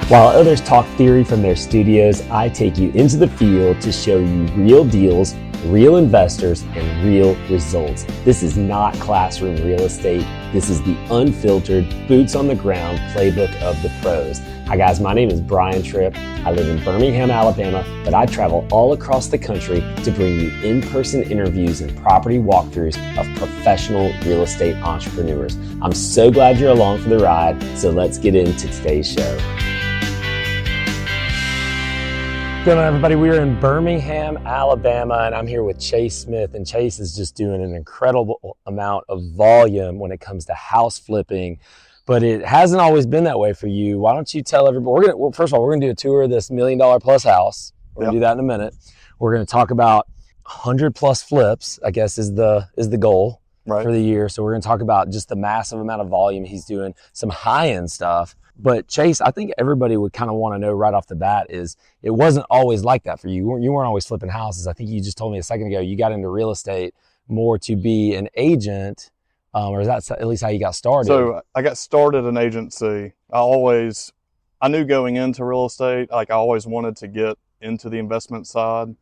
While others talk theory from their studios, I take you into the field to show you real deals, real investors, and real results. This is not classroom real estate. This is the unfiltered, boots on the ground playbook of the pros. Hi guys, my name is Brian Trippe. I live in Birmingham, Alabama, but I travel all across the country to bring you in-person interviews and property walkthroughs of professional real estate entrepreneurs. I'm so glad you're along for the ride, so let's get into today's show. What's going on, everybody? We are in Birmingham, Alabama, and I'm here with Chase Smith, and Chase is just doing an incredible amount of volume when it comes to house flipping, but it hasn't always been that way for you. Why don't you tell everybody? First of all, we're going to do a tour of this $1 million plus house. We're going to do that in a minute. We're going to talk about 100 plus flips, I guess is the goal for the year. So we're going to talk about just the massive amount of volume he's doing, some high-end stuff. But Chase, I think everybody would kind of want to know right off the bat is it wasn't always like that for you. You weren't always flipping houses. I think you just told me a second ago you got into real estate more to be an agent, or is that at least how you got started? So I got started an agency. I knew going into real estate, like I always wanted to get into the investment side,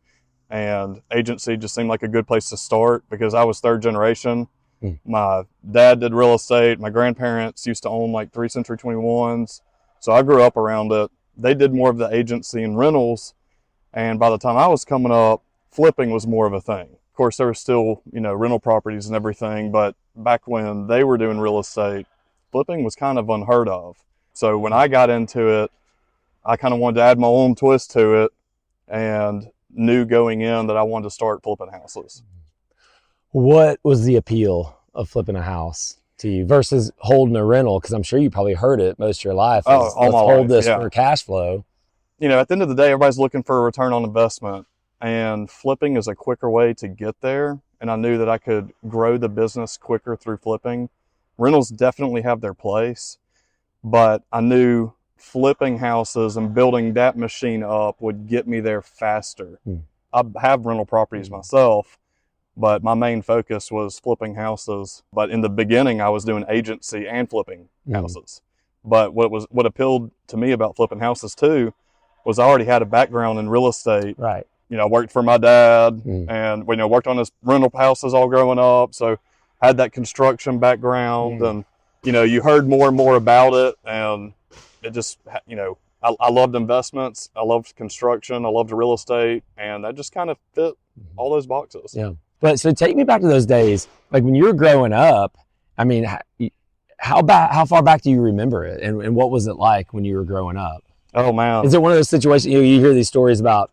and agency just seemed like a good place to start because I was third generation. My dad did real estate. My grandparents used to own like 3 Century 21s. So I grew up around it. They did more of the agency and rentals. And by the time I was coming up, flipping was more of a thing. Of course, there were still, rental properties and everything. But back when they were doing real estate, flipping was kind of unheard of. So when I got into it, I kind of wanted to add my own twist to it and knew going in that I wanted to start flipping houses. What was the appeal of flipping a house to you versus holding a rental? Because I'm sure you probably heard it most of your life. Let's hold this for cash flow. At the end of the day, everybody's looking for a return on investment, and flipping is a quicker way to get there. And I knew that I could grow the business quicker through flipping. Rentals definitely have their place, but I knew flipping houses and building that machine up would get me there faster. I have rental properties myself, but my main focus was flipping houses. But in the beginning, I was doing agency and flipping houses. But what appealed to me about flipping houses too was I already had a background in real estate. Right. I worked for my dad and worked on his rental houses all growing up. So had that construction background and, you heard more and more about it. And it just, I loved investments. I loved construction. I loved real estate. And that just kind of fit all those boxes. Yeah. But so take me back to those days, like when you were growing up. I mean, how far back do you remember it, and what was it like when you were growing up? Oh man, is it one of those situations you hear these stories about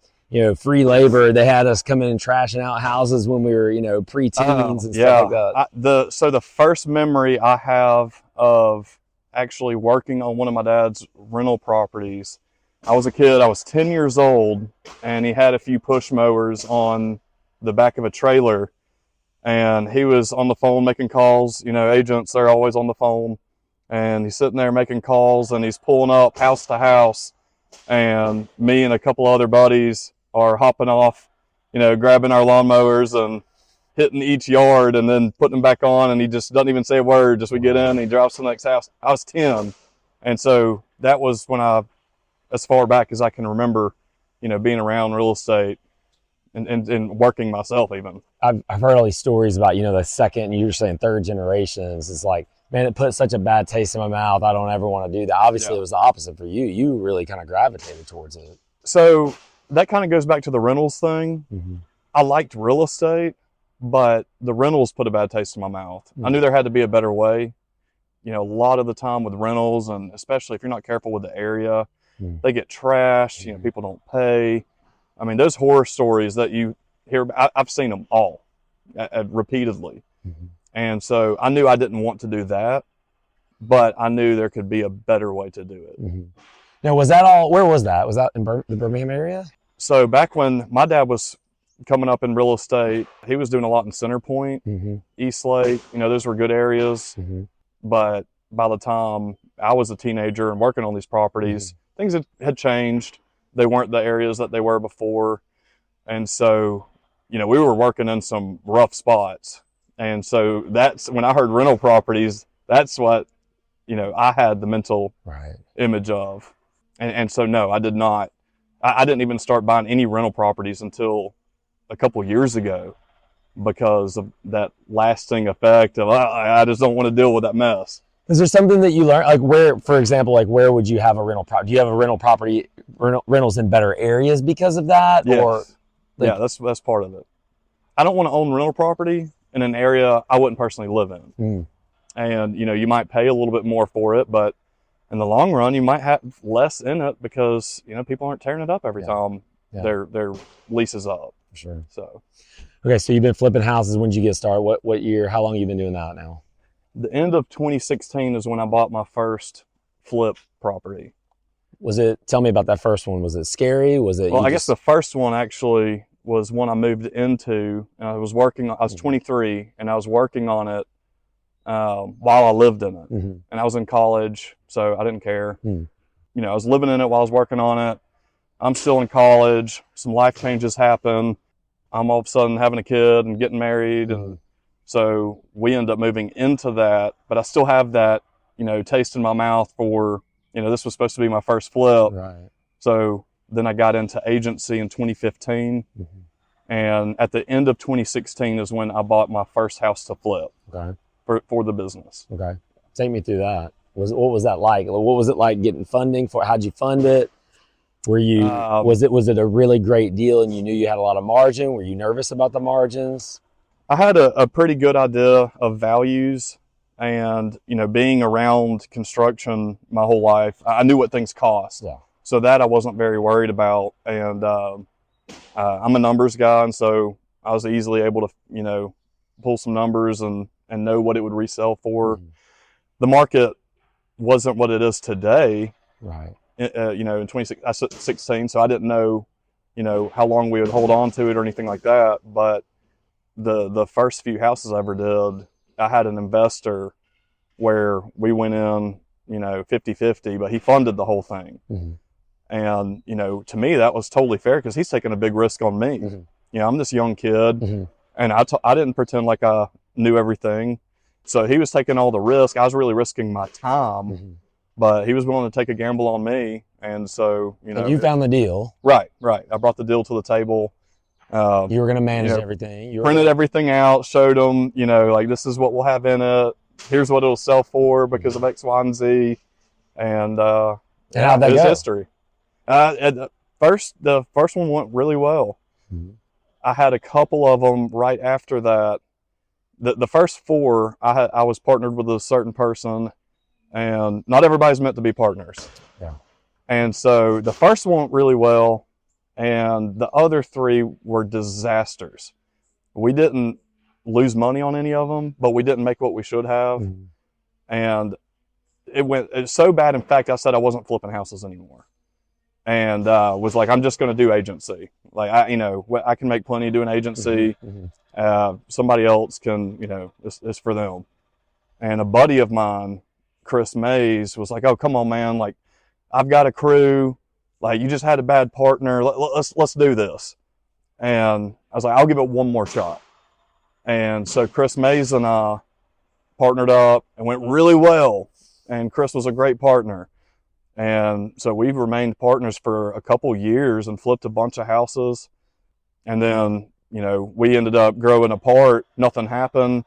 free labor? They had us come in and trashing out houses when we were pre-teens and stuff like that. So the first memory I have of actually working on one of my dad's rental properties, I was a kid. I was 10 years old, and he had a few push mowers on the back of a trailer, and he was on the phone making calls. Agents, they're always on the phone, and he's sitting there making calls, and he's pulling up house to house, and me and a couple other buddies are hopping off, grabbing our lawnmowers and hitting each yard and then putting them back on, and he just doesn't even say a word. Just we get in and he drives to the next house. I was 10, and so that was when as far back as I can remember, being around real estate and working myself even. I've heard all these stories about, the second, you were saying third generations. It's like, man, it put such a bad taste in my mouth. I don't ever want to do that. Obviously, It was the opposite for you. You really kind of gravitated towards it. So that kind of goes back to the rentals thing. I liked real estate, but the rentals put a bad taste in my mouth. I knew there had to be a better way. A lot of the time with rentals, and especially if you're not careful with the area, they get trashed. People don't pay. I mean, those horror stories that you hear, I've seen them all repeatedly. And so I knew I didn't want to do that, but I knew there could be a better way to do it. Now, where was that? Was that in the Birmingham area? So back when my dad was coming up in real estate, he was doing a lot in Center Point, East Lake, those were good areas. But by the time I was a teenager and working on these properties, things had changed. They weren't the areas that they were before. And so, we were working in some rough spots. And so that's when I heard rental properties, that's what, I had the mental image of. And so, no, I did not. I didn't even start buying any rental properties until a couple years ago because of that lasting effect of, I just don't want to deal with that mess. Is there something that you learned, like where, for example, like where would you have a rental property? Do you have a rental property, rentals in better areas because of that? Yes. Or like, yeah, that's part of it. I don't want to own rental property in an area I wouldn't personally live in. And, you might pay a little bit more for it, but in the long run, you might have less in it because, people aren't tearing it up every time their lease is up. For sure. So, okay, so you've been flipping houses. When did you get started? What year? How long have you been doing that now? The end of 2016 is when I bought my first flip property. Tell me about that first one. Was it scary? Well, I guess the first one actually was one I moved into, and I was 23, and I was working on it while I lived in it. And I was in college, so I didn't care. I was living in it while I was working on it. I'm still in college. Some life changes happen. I'm all of a sudden having a kid and getting married, and so we end up moving into that, but I still have that, taste in my mouth for, this was supposed to be my first flip. Right. So then I got into agency in 2015. And at the end of 2016 is when I bought my first house to flip for the business. Okay. Take me through that. What was that like? What was it like getting funding for? How'd you fund it? Were you, was it a really great deal and you knew you had a lot of margin? Were you nervous about the margins? I had a pretty good idea of values, and, being around construction my whole life, I knew what things cost. Yeah. So that I wasn't very worried about. And I'm a numbers guy, and so I was easily able to, pull some numbers and know what it would resell for. The market wasn't what it is today. Right. In 2016, so I didn't know, how long we would hold on to it or anything like that. But the first few houses I ever did, I had an investor where we went in, 50-50, but he funded the whole thing. And, to me, that was totally fair because he's taking a big risk on me. I'm this young kid, and I didn't pretend like I knew everything. So he was taking all the risk. I was really risking my time, but he was willing to take a gamble on me. And so, And you found the deal. Right. I brought the deal to the table. You were going to manage everything. You printed everything out, showed them, like, this is what we'll have in it. Here's what it'll sell for because of X, Y, and Z. And how'd that go? History. The first one went really well. I had a couple of them right after that. The first four, I was partnered with a certain person, and not everybody's meant to be partners. Yeah. And so the first one went really well, and the other three were disasters. We didn't lose money on any of them, but we didn't make what we should have. And it's so bad. In fact, I said I wasn't flipping houses anymore, and was like, I'm just going to do agency. Like, I can make plenty doing agency. Somebody else can, it's for them. And a buddy of mine, Chris Mays, was like, oh, come on, man. Like, I've got a crew. Like, you just had a bad partner. Let's do this. And I was like, I'll give it one more shot. And so Chris Mays and I partnered up and went really well. And Chris was a great partner. And so we've remained partners for a couple years and flipped a bunch of houses. And then, we ended up growing apart. Nothing happened.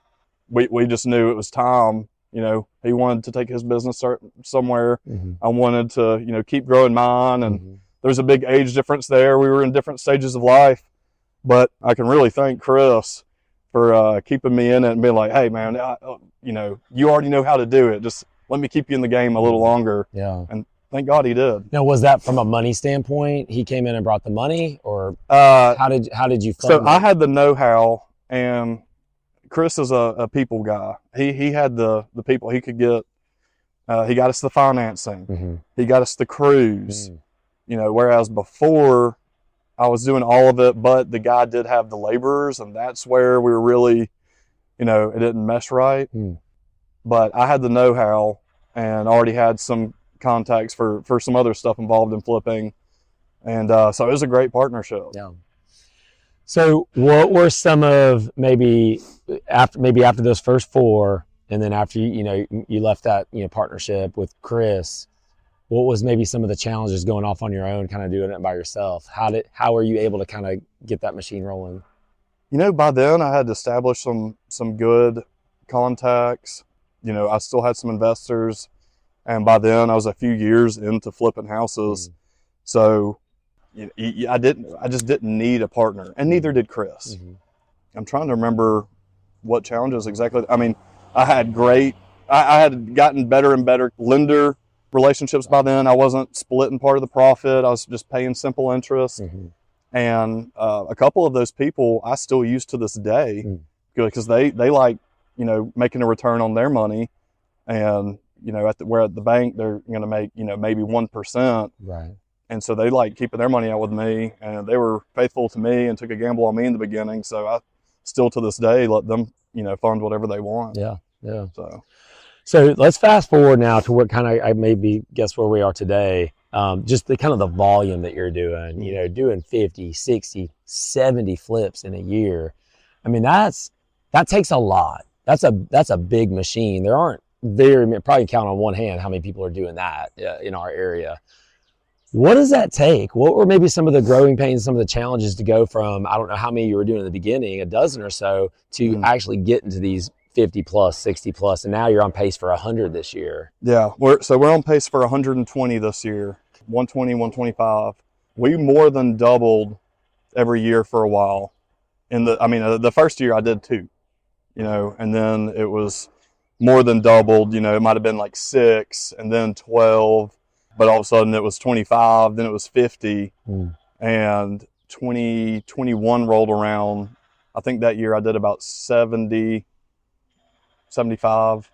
We just knew it was time. He wanted to take his business somewhere. I wanted to, keep growing mine. And there's a big age difference there. We were in different stages of life. But I can really thank Chris for keeping me in it and being like, hey, man, you already know how to do it. Just let me keep you in the game a little longer. Yeah. And thank God he did. Now, was that from a money standpoint? He came in and brought the money, or how did you fund it? I had the know-how, and Chris is a people guy. He had the people. He could get, he got us the financing. He got us the crews, whereas before I was doing all of it, but the guy did have the laborers, and that's where we were really, it didn't mesh right. But I had the know-how and already had some contacts for some other stuff involved in flipping. And so it was a great partnership. Yeah. So what were some of maybe after those first four, and then after you left that partnership with Chris, what was maybe some of the challenges going off on your own, kind of doing it by yourself? How were you able to kind of get that machine rolling? You know, by then I had established some good contacts. You know, I still had some investors, and by then I was a few years into flipping houses. So I just didn't need a partner, and neither did Chris. I'm trying to remember what challenges exactly. I mean, I had gotten better and better lender relationships by then. I wasn't splitting part of the profit. I was just paying simple interest. And a couple of those people I still use to this day, because they like, you know, making a return on their money. And, you know, at the bank, they're going to make, you know, maybe 1%. Right. And so they like keeping their money out with me, and they were faithful to me and took a gamble on me in the beginning. So I still to this day let them, you know, fund whatever they want. Yeah. Yeah. So let's fast forward now to what kind of, I maybe guess where we are today. Just the kind of the volume that you're doing, you know, doing 50, 60, 70 flips in a year. I mean, that takes a lot. That's a big machine. There aren't probably count on one hand how many people are doing that in our area. What does that take? What were maybe some of the growing pains, some of the challenges to go from, I don't know how many you were doing in the beginning, a dozen or so, to actually getting to these 50 plus, 60 plus, and now you're on pace for 100 this year. Yeah, we're on pace for 120 this year, 120, 125. We more than doubled every year for a while. The first year I did 2, you know, and then it was more than doubled. You know, it might have been like 6 and then 12. But all of a sudden it was 25, then it was 50, and 2021 rolled around. I think that year I did about 70, 75,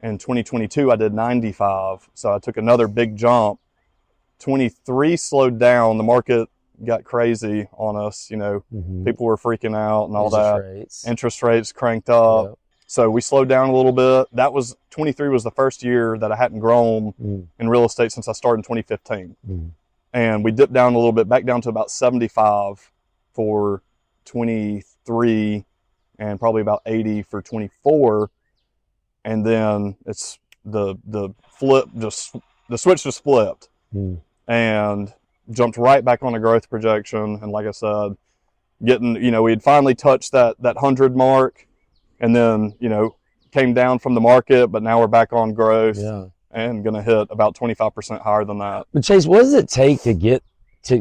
and 2022 I did 95. So I took another big jump. 23 slowed down. The market got crazy on us. You know, people were freaking out and all that. Interest rates cranked up. Yep. So we slowed down a little bit. 23 was the first year that I hadn't grown in real estate since I started in 2015. And we dipped down a little bit, back down to about 75 for 23 and probably about 80 for 24. And then it's the switch just flipped and jumped right back on a growth projection. And like I said, we had finally touched that 100 mark. And then, you know, came down from the market, but now we're back on growth and going to hit about 25% higher than that. But Chase, what does it take to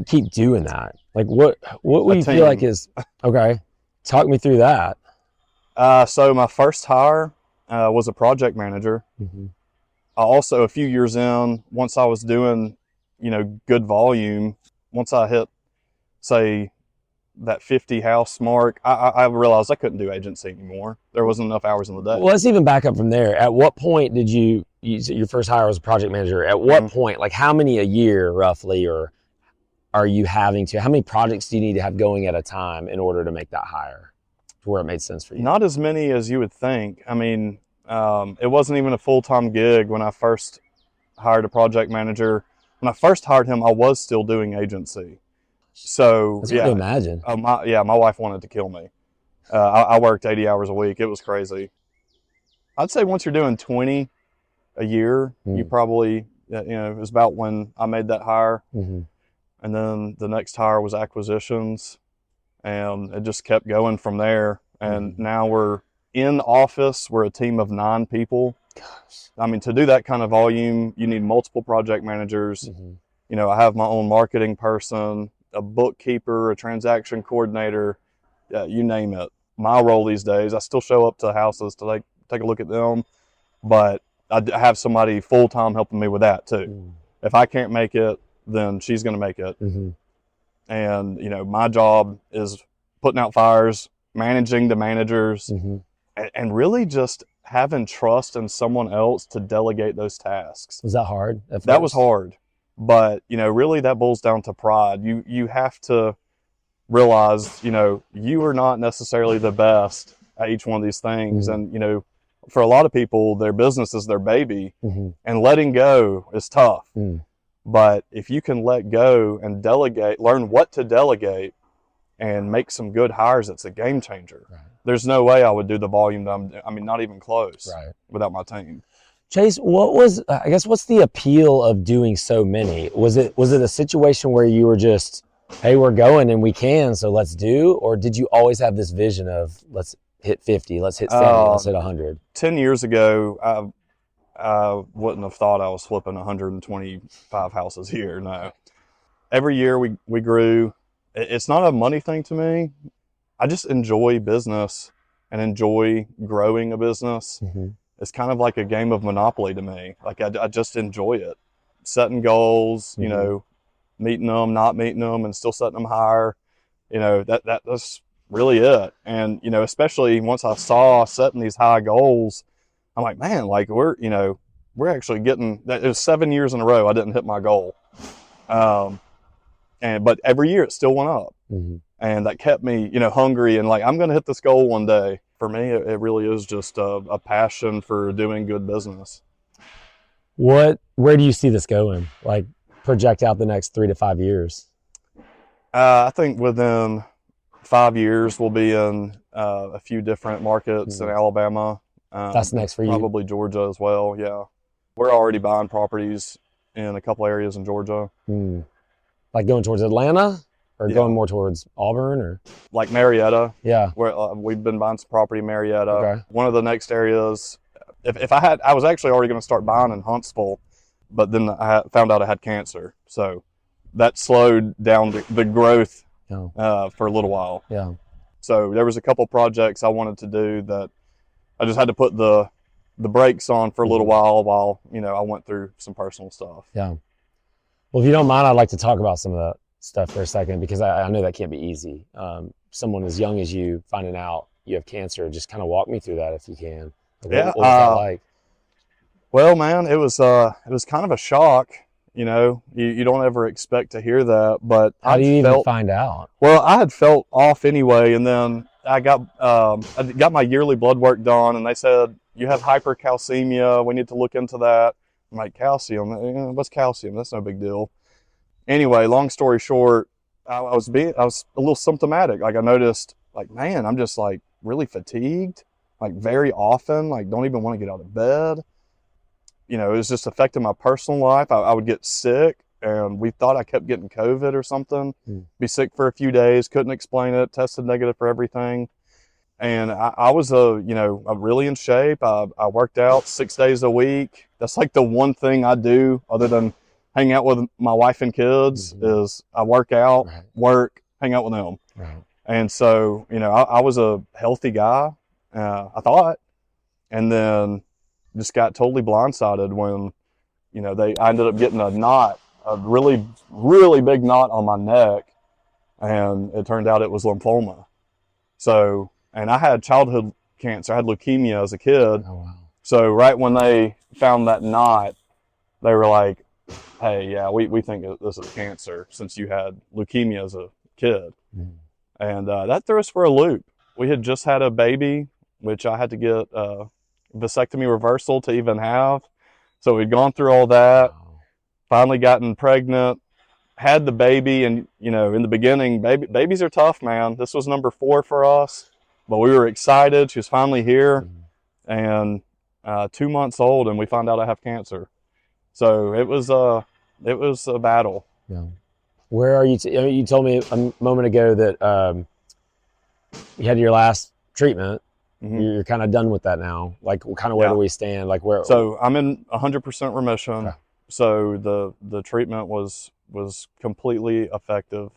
keep doing that? Like what would you feel like is, okay, talk me through that. So my first hire was a project manager. I also, a few years in, once I was doing, you know, good volume, once I hit, say, that 50 house mark, I realized I couldn't do agency anymore. There wasn't enough hours in the day. Well, let's even back up from there. At what point did you your first hire was a project manager? At what point, like how many a year roughly, or are you how many projects do you need to have going at a time in order to make that hire to where it made sense for you? Not as many as you would think. I mean, it wasn't even a full-time gig when I first hired a project manager. When I first hired him, I was still doing agency. So that's hard to imagine. My wife wanted to kill me. I worked 80 hours a week. It was crazy. I'd say once you're doing 20 a year, you probably, you know, it was about when I made that hire. And then the next hire was acquisitions, and it just kept going from there. And now we're in office. We're a team of 9 people. Gosh. I mean, to do that kind of volume, you need multiple project managers. You know, I have my own marketing person, a bookkeeper, a transaction coordinator, you name it. My role these days, I still show up to houses to take a look at them, but I have somebody full-time helping me with that too. If I can't make it, then she's going to make it. And, you know, my job is putting out fires, managing the managers, and really just having trust in someone else to delegate those tasks. Was that hard? That was hard. But, you know, really that boils down to pride. You have to realize, you know, you are not necessarily the best at each one of these things. And, you know, for a lot of people, their business is their baby, and letting go is tough. But if you can let go and delegate, learn what to delegate and make some good hires, it's a game changer. There's no way I would do the volume that not even close without my team. Chase, what's the appeal of doing so many? Was it a situation where you were just, hey, we're going and we can, so let's do? Or did you always have this vision of let's hit 50, let's hit 70, let's hit 100? 10 years ago, I wouldn't have thought I was flipping 125 houses a year. No. Every year we grew. It's not a money thing to me. I just enjoy business and enjoy growing a business. Mm-hmm. It's kind of like a game of Monopoly to me. Like I just enjoy it. Setting goals, Mm-hmm. you know, meeting them, not meeting them, and still setting them higher. You know, that's really it. And, you know, especially once I saw setting these high goals, I'm like, man, like we're actually getting that. It was 7 years in a row I didn't hit my goal. But every year it still went up. Mm-hmm. And that kept me, you know, hungry and like, I'm going to hit this goal one day. For me, it really is just a passion for doing good business. Where do you see this going? Like, project out the next 3 to 5 years. I think within 5 years, we'll be in a few different markets in Alabama. That's next for you? Probably Georgia as well, yeah. We're already buying properties in a couple areas in Georgia. Like going towards Atlanta? Or Yeah. going more towards Auburn, or Like Marietta. yeah, Where we've been buying some property in Marietta. Okay. One of the next areas, I was actually already going to start buying in Huntsville, but then I found out I had cancer, so that slowed down the growth for a little while. Yeah. So there was a couple projects I wanted to do that I just had to put the brakes on for a little while you know I went through some personal stuff. Yeah. Well, if you don't mind, I'd like to talk about some of that stuff for a second, because I know that can't be easy. Someone as young as you finding out you have cancer, just kind of walk me through that if you can. What was that like? Well, man, it was kind of a shock. You know, you don't ever expect to hear that, but How do you even find out? Well, I had felt off anyway, and then I got my yearly blood work done, and they said you have hypercalcemia. We need to look into that. I'm like, calcium? What's calcium? That's no big deal. Anyway, long story short, I was a little symptomatic. Like I noticed, like, man, I'm just like really fatigued, like very often, like don't even want to get out of bed. You know, it was just affecting my personal life. I would get sick, and we thought I kept getting COVID or something. Be sick for a few days, couldn't explain it, tested negative for everything. And I was I'm really in shape. I worked out 6 days a week. That's like the one thing I do other than hang out with my wife and kids is I work out, work, hang out with them. Right. And so, you know, I was a healthy guy, I thought, and then just got totally blindsided when, you know, I ended up getting a really, really big knot on my neck, and it turned out it was lymphoma. So, and I had childhood cancer. I had leukemia as a kid. Oh, wow. So right when they found that knot, they were like, hey, yeah, we think this is cancer since you had leukemia as a kid. And that threw us for a loop. We had just had a baby, which I had to get a vasectomy reversal to even have. So we'd gone through all that, finally gotten pregnant, had the baby. And, you know, in the beginning, babies are tough, man. This was number 4 for us, but we were excited. She was finally here and 2 months old, and we found out I have cancer. So it was a battle. Yeah. Where are you? You told me a moment ago that you had your last treatment. You're kind of done with that now. Like, kind of where do we stand? Like where? So I'm in 100% remission. Okay. So the treatment was completely effective.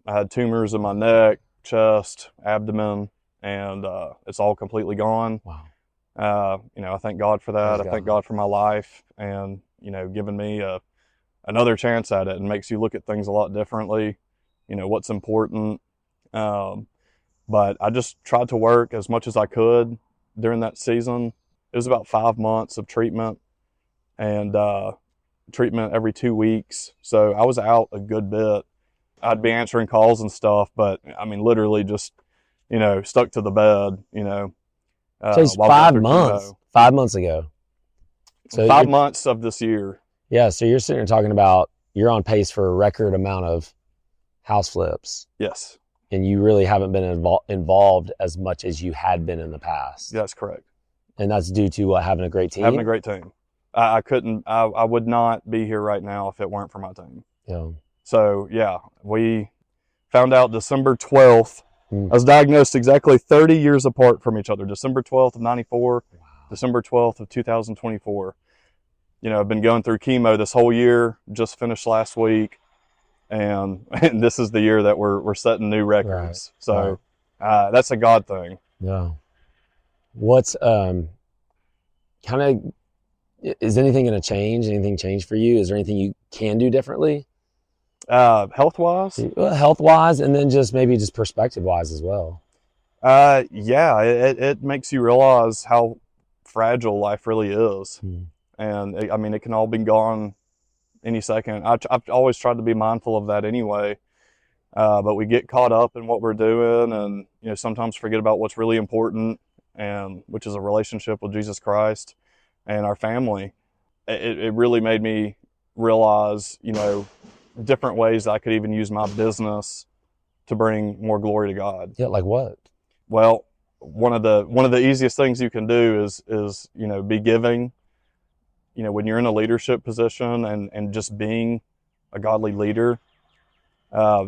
I had tumors in my neck, chest, abdomen, and it's all completely gone. Wow. You know, I thank God for that. I thank God for my life, and, you know, giving me another chance at it, and makes you look at things a lot differently, you know, what's important. But I just tried to work as much as I could during that season. It was about 5 months of treatment, and treatment every 2 weeks. So I was out a good bit. I'd be answering calls and stuff, but I mean, literally just, you know, stuck to the bed, you know. So it's 5 months. 5 months ago. So 5 months of this year. Yeah. So you're sitting here talking about you're on pace for a record amount of house flips. Yes. And you really haven't been involved as much as you had been in the past. That's correct. And that's due to having a great team? Having a great team. I would not be here right now if it weren't for my team. Yeah. So, yeah, we found out December 12th. I was diagnosed exactly 30 years apart from each other. December 12th of 94, wow. December 12th of 2024. I've been going through chemo this whole year, just finished last week. And this is the year that we're setting new records. Right. So that's a God thing. Yeah. What's is anything going to change? Anything change for you? Is there anything you can do differently? Health-wise? Well, health-wise, and then maybe perspective-wise as well. Yeah, it makes you realize how fragile life really is. And it can all be gone any second. I've always tried to be mindful of that anyway. But we get caught up in what we're doing and, sometimes forget about what's really important, and which is a relationship with Jesus Christ and our family. It really made me realize, different ways I could even use my business to bring more glory to God. Yeah, like what? Well, one of the easiest things you can do is be giving. When you're in a leadership position and just being a godly leader,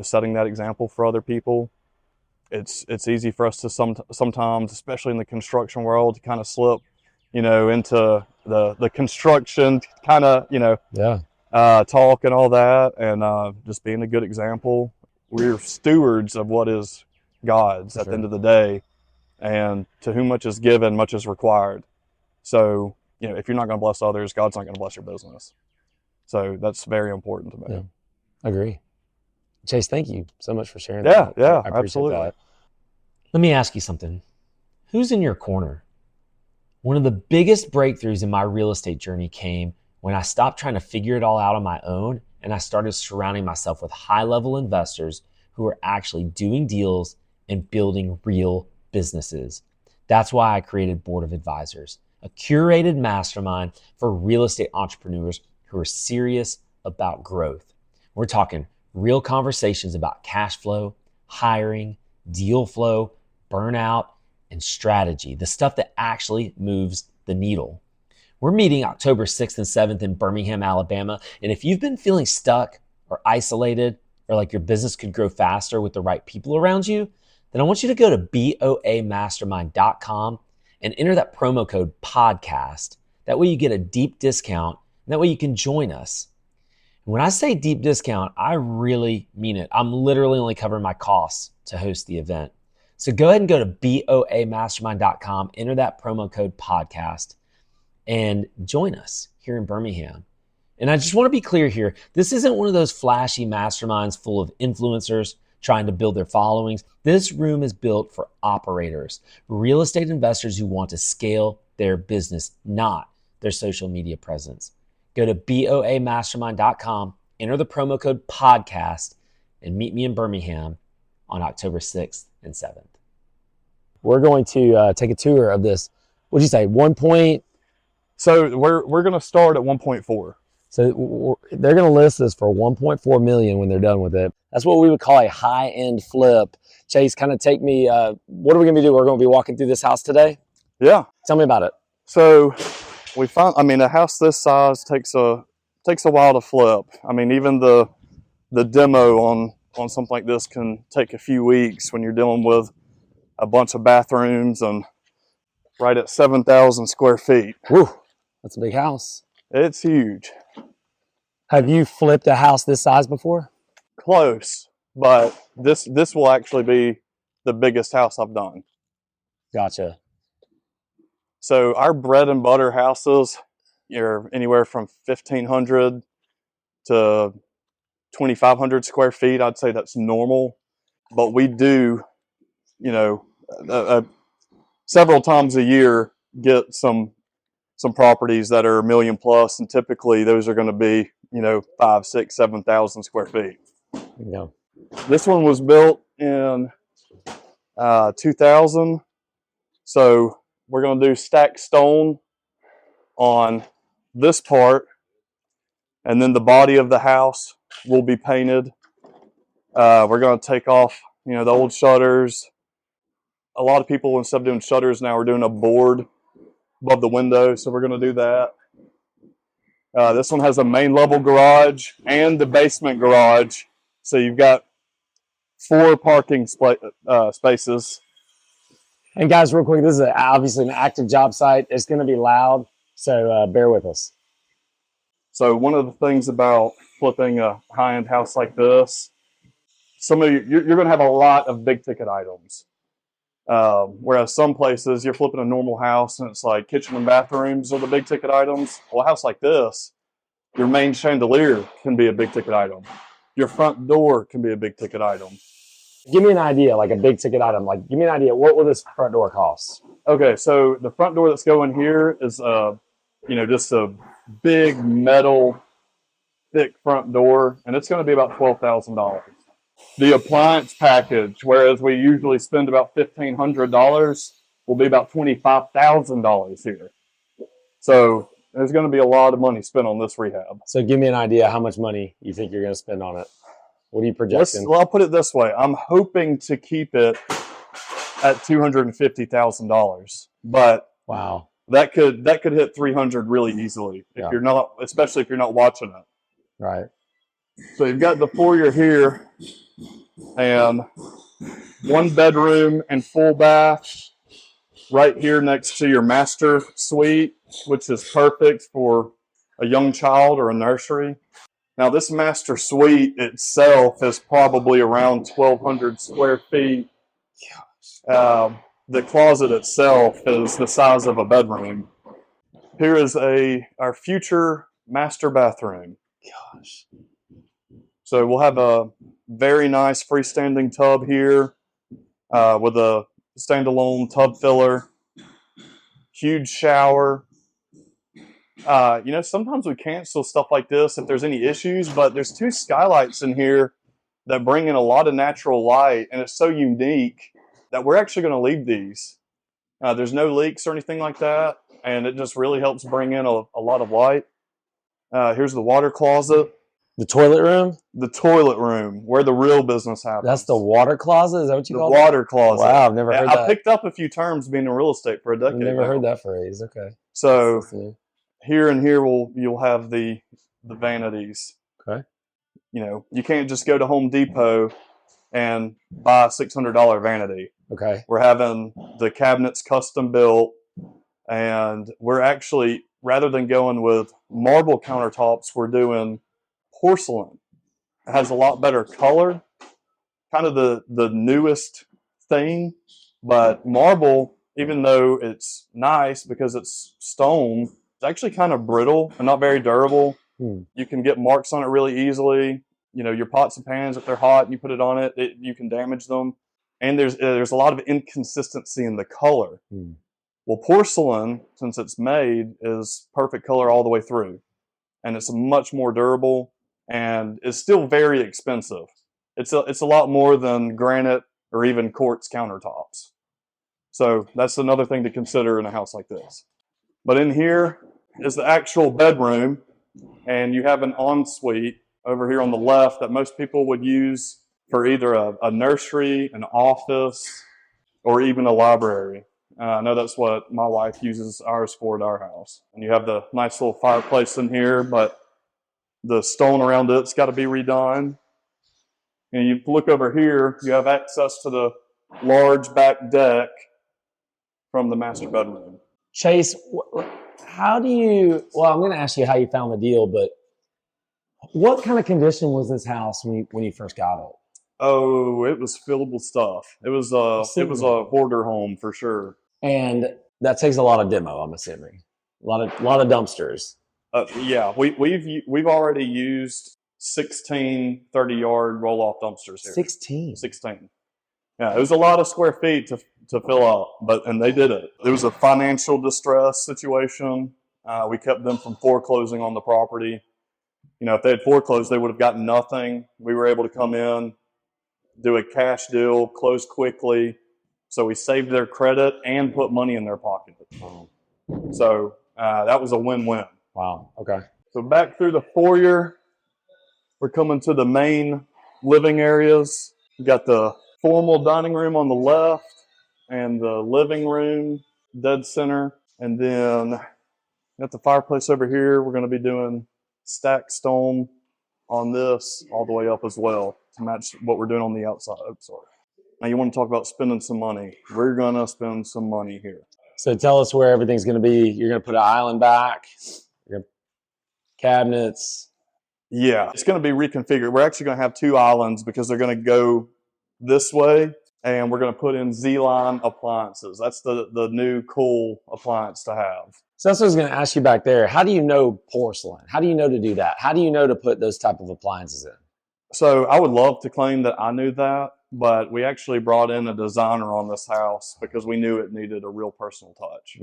setting that example for other people, it's easy for us to sometimes, especially in the construction world, to kind of slip, into the construction kind of, talk and all that, and just being a good example. We're stewards of what is God's at the end of the day, and to whom much is given, much is required. So, if you're not going to bless others, God's not going to bless your business. So that's very important to me. Yeah, I agree. Chase, thank you so much for sharing that. Yeah, I appreciate absolutely. that. Let me ask you something. Who's in your corner? One of the biggest breakthroughs in my real estate journey came when I stopped trying to figure it all out on my own, and I started surrounding myself with high-level investors who are actually doing deals and building real businesses. That's why I created Board of Advisors, a curated mastermind for real estate entrepreneurs who are serious about growth. We're talking real conversations about cash flow, hiring, deal flow, burnout, and strategy, the stuff that actually moves the needle. We're meeting October 6th and 7th in Birmingham, Alabama. And if you've been feeling stuck or isolated, or like your business could grow faster with the right people around you, then I want you to go to boamastermind.com and enter that promo code podcast. That way you get a deep discount, and that way you can join us. And when I say deep discount, I really mean it. I'm literally only covering my costs to host the event. So go ahead and go to boamastermind.com, enter that promo code podcast, and join us here in Birmingham. And I just want to be clear here, this isn't one of those flashy masterminds full of influencers trying to build their followings. This room is built for operators, real estate investors who want to scale their business, not their social media presence. Go to boamastermind.com, enter the promo code podcast, and meet me in Birmingham on October 6th and 7th. We're going to take a tour of this. What'd you say, 1 point? So we're going to start at 1.4. So they're going to list this for 1.4 million when they're done with it. That's what we would call a high-end flip. Chase, kind of take me, what are we going to do? We're going to be walking through this house today? Yeah. Tell me about it. So we found, a house this size takes a while to flip. Even the demo on something like this can take a few weeks when you're dealing with a bunch of bathrooms and right at 7,000 square feet. Woo, that's a big house. It's huge. Have you flipped a house this size before? Close, but this will actually be the biggest house I've done. Gotcha. So our bread and butter houses, you're anywhere from 1,500 to 2,500 square feet. I'd say that's normal, but we do, several times a year get some properties that are 1 million plus, and typically those are going to be 5, 6, 7,000 square feet. Yeah. This one was built in 2000, so we're going to do stacked stone on this part, and then the body of the house will be painted. We're going to take off the old shutters. A lot of people, instead of doing shutters now, are doing a board above the window, so we're going to do that. This one has a main level garage and the basement garage. So you've got 4 parking spaces. And guys, real quick, this is obviously an active job site. It's going to be loud, so bear with us. So one of the things about flipping a high-end house like this, some of you're going to have a lot of big ticket items. Whereas some places you're flipping a normal house and it's like kitchen and bathrooms are the big ticket items. Well, a house like this, your main chandelier can be a big ticket item. Your front door can be a big ticket item. Give me an idea, like a big ticket item. Like, give me an idea. What will this front door cost? Okay, so the front door that's going here is, just a big metal, thick front door, and it's going to be about $12,000. The appliance package, whereas we usually spend about $1,500, will be about $25,000 here. So there's going to be a lot of money spent on this rehab. So give me an idea how much money you think you're going to spend on it. What are you projecting? Well, I'll put it this way. I'm hoping to keep it at $250,000, but wow, that could hit 300 really easily if you're not, especially if you're not watching it. Right. So you've got the foyer here, and 1 bedroom and full bath right here next to your master suite, which is perfect for a young child or a nursery. Now, this master suite itself is probably around 1,200 square feet. The closet itself is the size of a bedroom. Here is our future master bathroom. Gosh. So we'll have a very nice freestanding tub here with a standalone tub filler, huge shower. Sometimes we cancel stuff like this if there's any issues, but there's 2 skylights in here that bring in a lot of natural light, and it's so unique that we're actually going to leave these. There's no leaks or anything like that, and it just really helps bring in a lot of light. Here's the water closet. The toilet room? The toilet room, where the real business happens. That's the water closet? Is that what you call it? The water closet. Wow, I've never heard that. I picked up a few terms being in real estate for a decade. I've never heard that phrase. Okay. So here and here you'll have the vanities. Okay. You can't just go to Home Depot and buy a $600 vanity. Okay. We're having the cabinets custom built, and we're actually, rather than going with marble countertops, we're doing porcelain. It has a lot better color, kind of the newest thing, but marble, even though it's nice because it's stone, it's actually kind of brittle and not very durable. You can get marks on it really easily. Your pots and pans, if they're hot and you put it on it, you can damage them. And there's a lot of inconsistency in the color. Well, porcelain, since it's made, is perfect color all the way through. And it's much more durable, and it's still very expensive. It's a lot more than granite or even quartz countertops. So that's another thing to consider in a house like this. But in here is the actual bedroom, and you have an ensuite over here on the left that most people would use for either a nursery, an office, or even a library. I know that's what my wife uses ours for at our house. And you have the nice little fireplace in here, but the stone around it's got to be redone. And you look over here, you have access to the large back deck from the master bedroom. Chase, I'm going to ask you how you found the deal, but what kind of condition was this house when you first got it? Oh, it was filled with stuff. It was a hoarder home for sure. And that takes a lot of demo, I'm assuming. A lot of dumpsters. Yeah, we've already used 16 30-yard roll-off dumpsters here. 16. Yeah, it was a lot of square feet to fill out, and they did it. It was a financial distress situation. We kept them from foreclosing on the property. If they had foreclosed, they would have gotten nothing. We were able to come in, do a cash deal, close quickly. So we saved their credit and put money in their pocket. So that was a win-win. Wow. Okay. So back through the foyer, we're coming to the main living areas. We got the formal dining room on the left and the living room dead center. And then at the fireplace over here, we're going to be doing stacked stone on this all the way up as well to match what we're doing on the outside. Oh, sorry. Now you want to talk about spending some money. We're going to spend some money here. So tell us where everything's going to be. You're going to put an island back, your cabinets. Yeah, it's going to be reconfigured. We're actually going to have 2 islands because they're going to go this way, and we're going to put in Z-line appliances. That's the new cool appliance to have. So that's what I was going to ask you back there. How do you know porcelain? How do you know to do that? How do you know to put those type of appliances in? So I would love to claim that I knew that, but we actually brought in a designer on this house because we knew it needed a real personal touch.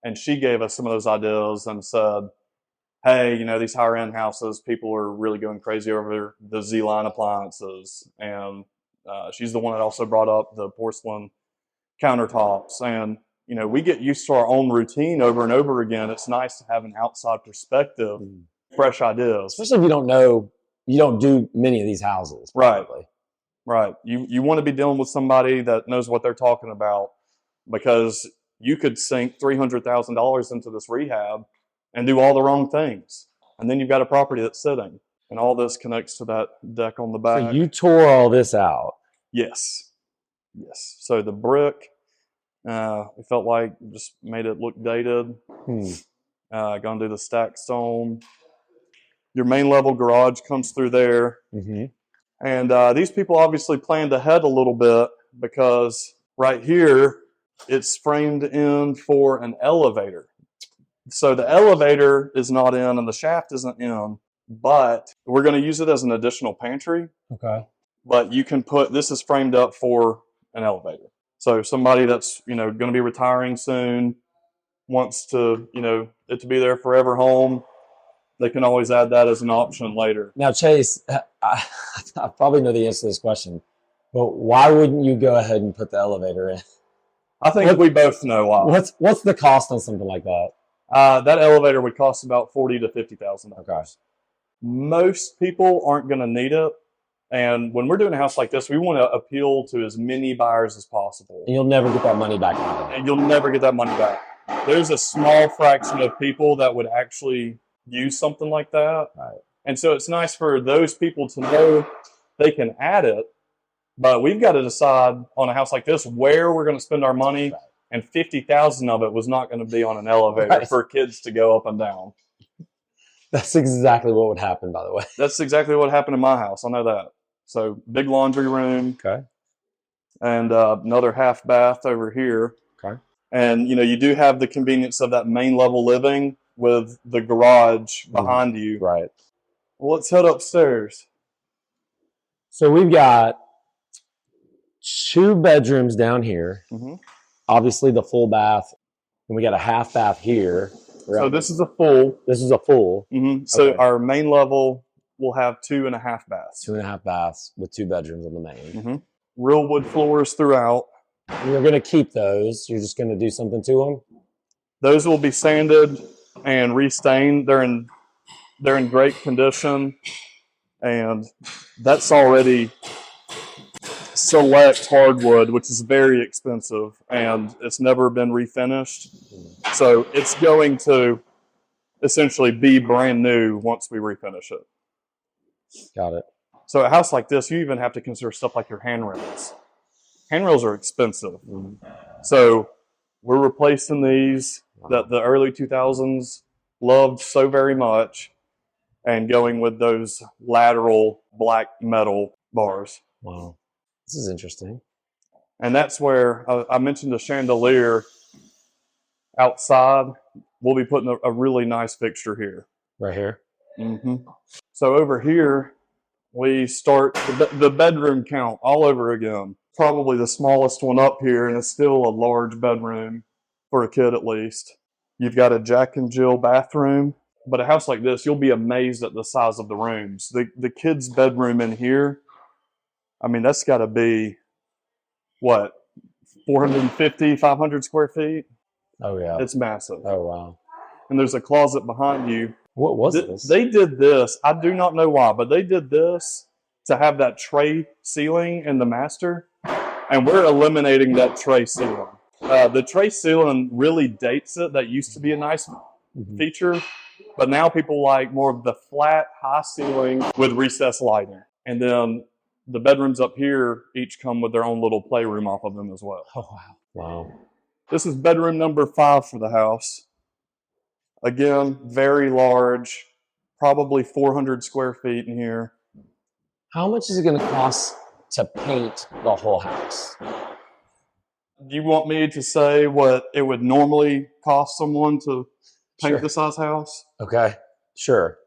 And she gave us some of those ideas and said, hey, you know, these higher end houses, people are really going crazy over the Z-line appliances. And she's the one that also brought up the porcelain countertops. And, you know, we get used to our own routine over and over again. It's nice to have an outside perspective, fresh ideas. Especially if you don't know, you don't do many of these houses. Probably. Right. You want to be dealing with somebody that knows what they're talking about, because you could sink $300,000 into this rehab and do all the wrong things. And then you've got a property that's sitting. And all this connects to that deck on the back. So you tore all this out? Yes. So the brick, we felt like just made it look dated. Gonna do the stacked stone. Your main level garage comes through there. And these people obviously planned ahead a little bit, because right here, it's framed in for an elevator. So the elevator is not in and the shaft isn't in, but we're going to use it as an additional pantry. Okay. But you can put, this is framed up for an elevator. So somebody that's, you know, going to be retiring soon, wants to, you know, it to be their forever home, they can always add that as an option later. Now, Chase, I probably know the answer to this question, but why wouldn't you go ahead and put the elevator in? I think we both know why. What's the cost on something like that? That elevator would cost about $40,000 to $50,000. Okay. Most people aren't going to need it. And when we're doing a house like this, we want to appeal to as many buyers as possible. And you'll never get that money back out of it. And you'll never get that money back. There's a small fraction of people that would actually use something like that. Right. And so it's nice for those people to know they can add it, but we've got to decide on a house like this where we're going to spend our money. Right. And $50,000 of it was not going to be on an elevator for kids to go up and down. That's exactly what would happen, by the way. That's exactly what happened in my house. I know that. So big laundry room. Okay. And another half bath over here. Okay. And, you know, you do have the convenience of that main level living with the garage behind you. Right. Well, let's head upstairs. So we've got 2 bedrooms down here. Obviously the full bath, and we got a half bath here. So this is a full. This is a full. So our main level will have 2.5 baths. 2.5 baths with 2 bedrooms on the main. Real wood floors throughout. You're going to keep those. You're just going to do something to them? Those will be sanded and restained. They're in great condition, and that's already select hardwood, which is very expensive, and it's never been refinished. So it's going to essentially be brand new once we refinish it. Got it. So a house like this, you even have to consider stuff like your handrails. Handrails are expensive. So we're replacing these that the early 2000s loved so very much, and going with those lateral black metal bars. Wow. This is interesting. And that's where I mentioned the chandelier outside. We'll be putting a really nice fixture here. Right here? So over here, we start the bedroom count all over again. Probably the smallest one up here, and it's still a large bedroom for a kid at least. You've got a Jack and Jill bathroom. But a house like this, you'll be amazed at the size of the rooms. The kid's bedroom in here, I mean, that's got to be, what, 450, 500 square feet? Oh, yeah. It's massive. Oh, wow. And there's a closet behind you. What was this? They did this. I do not know why, but they did this to have that tray ceiling in the master. And we're eliminating that tray ceiling. The tray ceiling really dates it. That used to be a nice feature, but now people like more of the flat, high ceiling with recessed lighting. And then the bedrooms up here each come with their own little playroom off of them as well. Oh, wow. Wow. This is bedroom number 5 for the house. Again, very large, probably 400 square feet in here. How much is it going to cost to paint the whole house? Do you want me to say what it would normally cost someone to paint Sure. this size house? Okay, sure.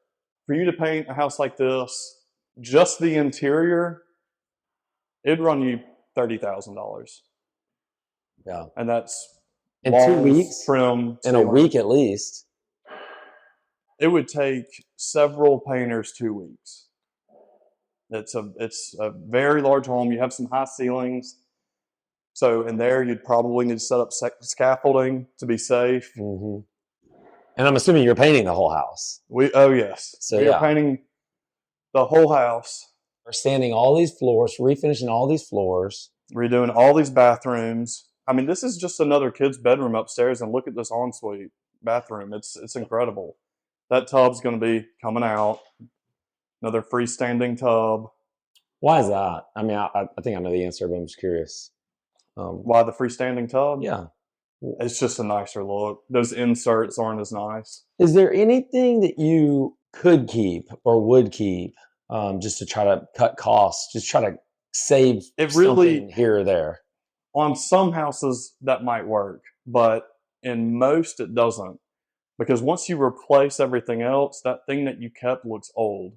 For you to paint a house like this, just the interior, it'd run you $30,000. Yeah. And that's In walls, 2 weeks? trim, In a ceiling. week at least. It would take several painters 2 weeks. It's a very large home. You have some high ceilings. So in there, you'd probably need to set up scaffolding to be safe. Mm-hmm. And I'm assuming you're painting the whole house. Oh yes. So we are painting the whole house. We're sanding all these floors, refinishing all these floors. Redoing all these bathrooms. I mean, this is just another kid's bedroom upstairs, and look at this ensuite bathroom. It's incredible. That tub's going to be coming out. Another freestanding tub. Why is that? I mean, I think I know the answer, but I'm just curious. Why the freestanding tub? Yeah. It's just a nicer look. Those inserts aren't as nice. Is there anything that you could keep or would keep just to try to cut costs, just try to save something here or there? On some houses, that might work, but in most, it doesn't. Because once you replace everything else, that thing that you kept looks old.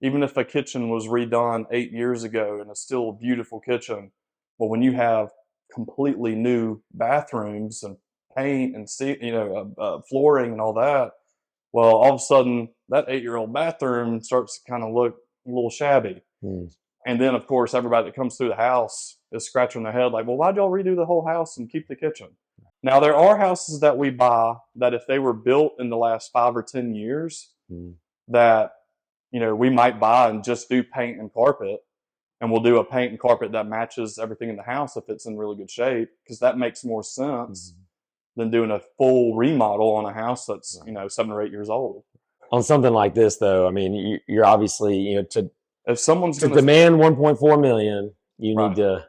Even if a kitchen was redone 8 years ago and it's still a beautiful kitchen, well, when you have completely new bathrooms and paint and flooring and all that, well, all of a sudden that 8-year-old bathroom starts to kind of look a little shabby. And then, of course, everybody that comes through the house is scratching their head like, well, why'd y'all redo the whole house and keep the kitchen? Now, there are houses that we buy that if they were built in the last 5 or 10 years, that, we might buy and just do paint and carpet. And we'll do a paint and carpet that matches everything in the house if it's in really good shape, because that makes more sense than doing a full remodel on a house that's, 7 or 8 years old. On something like this, though, I mean, you're obviously, if someone's to demand 1.4 million, you need to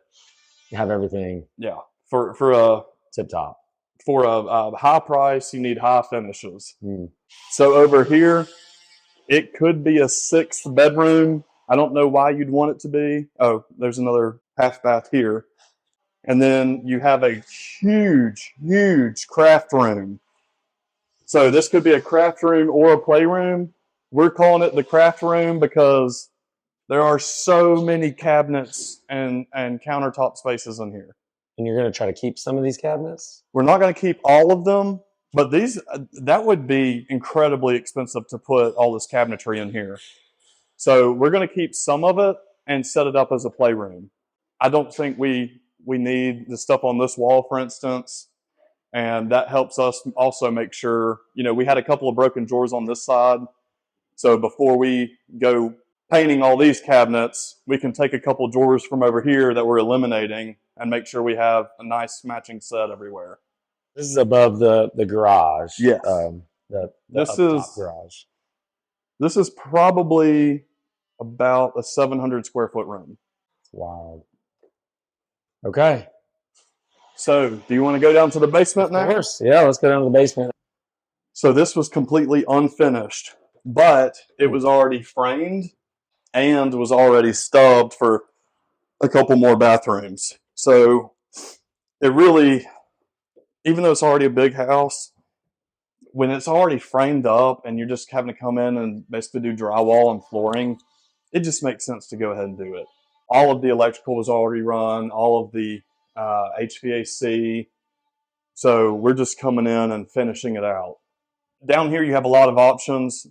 have everything. Yeah, for a tip top. For a high price, you need high finishes. So over here, it could be a 6th bedroom. I don't know why you'd want it to be. Oh, there's another half bath here. And then you have a huge, huge craft room. So this could be a craft room or a playroom. We're calling it the craft room because there are so many cabinets and countertop spaces in here. And you're going to try to keep some of these cabinets? We're not going to keep all of them, but that would be incredibly expensive to put all this cabinetry in here. So we're going to keep some of it and set it up as a playroom. I don't think we need the stuff on this wall, for instance, and that helps us also make sure, we had a couple of broken drawers on this side. So before we go painting all these cabinets, we can take a couple of drawers from over here that we're eliminating and make sure we have a nice matching set everywhere. This is above the garage. Yes. This is garage. This is probably about a 700 square foot room. It's wild. Okay. So, do you want to go down to the basement now? Of course. Yeah, let's go down to the basement. So this was completely unfinished, but it was already framed and was already stubbed for a couple more bathrooms. So it really, even though it's already a big house, when it's already framed up and you're just having to come in and basically do drywall and flooring, it just makes sense to go ahead and do it. All of the electrical was already run, all of the HVAC. So we're just coming in and finishing it out. Down here, you have a lot of options.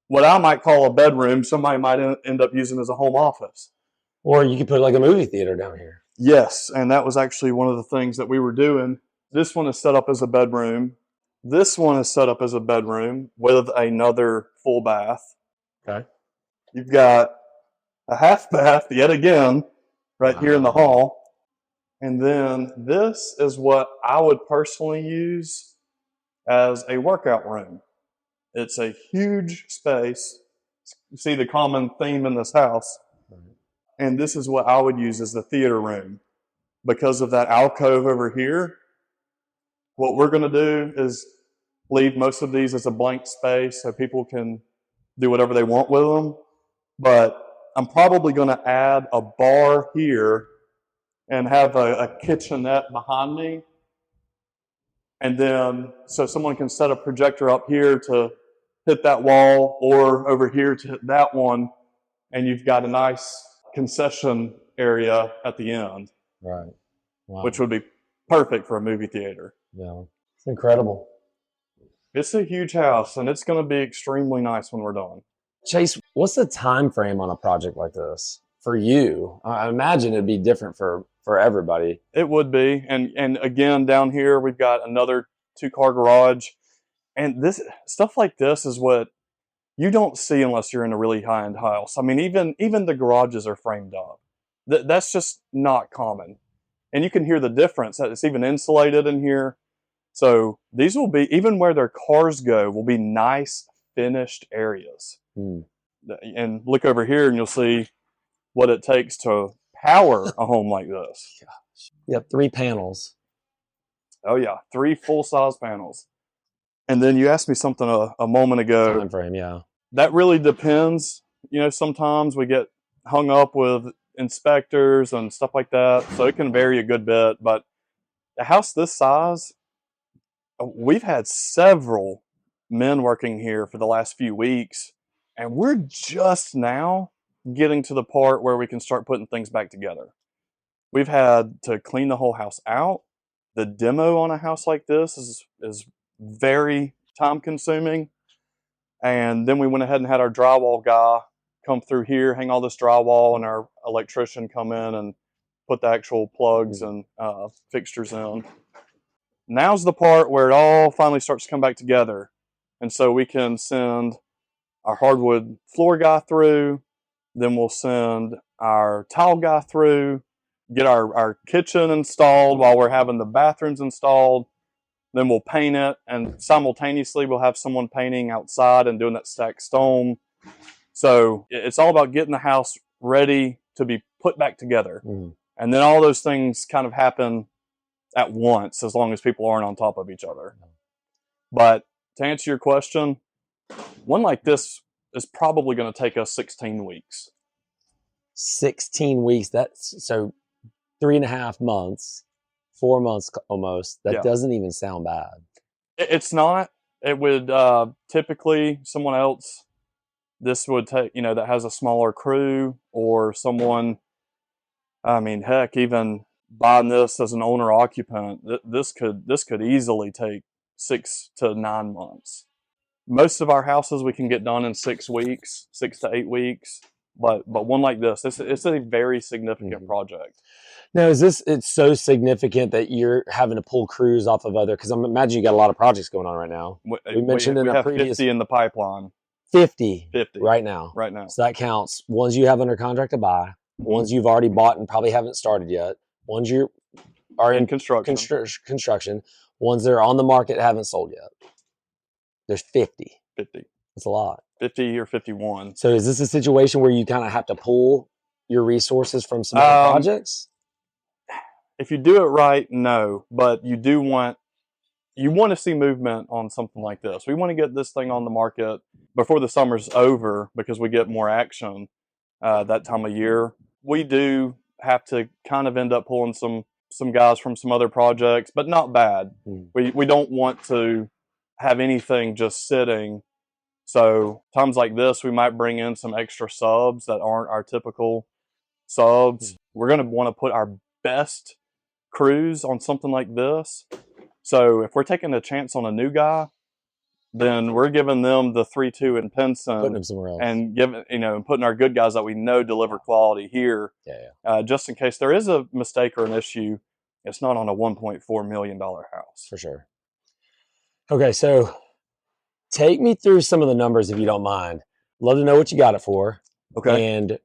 What I might call a bedroom, somebody might end up using as a home office. Or you could put like a movie theater down here. Yes, and that was actually one of the things that we were doing. This one is set up as a bedroom. This one is set up as a bedroom with another full bath. Okay. You've got a half bath, yet again, right here in the hall. And then this is what I would personally use as a workout room. It's a huge space. You see the common theme in this house. And this is what I would use as the theater room. Because of that alcove over here, what we're going to do is leave most of these as a blank space so people can do whatever they want with them. But I'm probably going to add a bar here and have a kitchenette behind me. And then, so someone can set a projector up here to hit that wall or over here to hit that one. And you've got a nice concession area at the end. Right. Wow. Which would be perfect for a movie theater. Yeah. It's incredible. It's a huge house, and it's going to be extremely nice when we're done. Chase, what's the time frame on a project like this for you? I imagine it'd be different for everybody. It would be. And again, down here, we've got another 2-car garage. And this stuff like this is what you don't see unless you're in a really high-end house. I mean, even the garages are framed up. That's just not common. And you can hear the difference. It's even insulated in here. So these will be, even where their cars go, will be nice, finished areas. And look over here and you'll see what it takes to power a home like this. Gosh. You have 3 panels. Oh yeah, 3 full-size panels. And then you asked me something a moment ago. Time frame, yeah. That really depends. You know, sometimes we get hung up with inspectors and stuff like that, so it can vary a good bit. But a house this size, we've had several men working here for the last few weeks, and we're just now getting to the part where we can start putting things back together. We've had to clean the whole house out. The demo on a house like this is very time consuming. And then we went ahead and had our drywall guy come through here, hang all this drywall, and our electrician come in and put the actual plugs and fixtures in. Now's the part where it all finally starts to come back together. And so we can send our hardwood floor guy through, then we'll send our tile guy through, get our kitchen installed while we're having the bathrooms installed. Then we'll paint it, and simultaneously we'll have someone painting outside and doing that stacked stone. So it's all about getting the house ready to be put back together. And then all those things kind of happen at once, as long as people aren't on top of each other. But to answer your question, one like this is probably going to take us 16 weeks. 16 weeks. That's so 3.5 months, 4 months almost. That doesn't even sound bad. It's not. It would typically someone else, this would take, that has a smaller crew, or someone, I mean, heck, even buying this as an owner occupant, this could easily take 6 to 9 months. Most of our houses we can get done in 6 weeks, 6 to 8 weeks. But one like this, it's a very significant project. Now, it's so significant that you're having to pull crews off of other, because I'm imagining you got a lot of projects going on right now. We mentioned in a previous 50 in the pipeline. 50 right now. Right now. So that counts ones you have under contract to buy, ones you've already bought and probably haven't started yet, ones you are in construction, ones that are on the market haven't sold yet. There's 50. 50. That's a lot. 50 or 51. So is this a situation where you kind of have to pull your resources from some other projects? If you do it right, no. But you want to see movement on something like this. We want to get this thing on the market before the summer's over, because we get more action that time of year. We do have to kind of end up pulling some guys from some other projects, but not bad. We don't want to have anything just sitting. So times like this, we might bring in some extra subs that aren't our typical subs. We're going to want to put our best crews on something like this. So if we're taking a chance on a new guy, then we're giving them the 3-2 in Pinson, putting them somewhere else, and putting our good guys that we know deliver quality here. Just in case there is a mistake or an issue, it's not on a $1.4 million house. For sure. Okay, so take me through some of the numbers, if you don't mind. Love to know what you got it for. Okay. And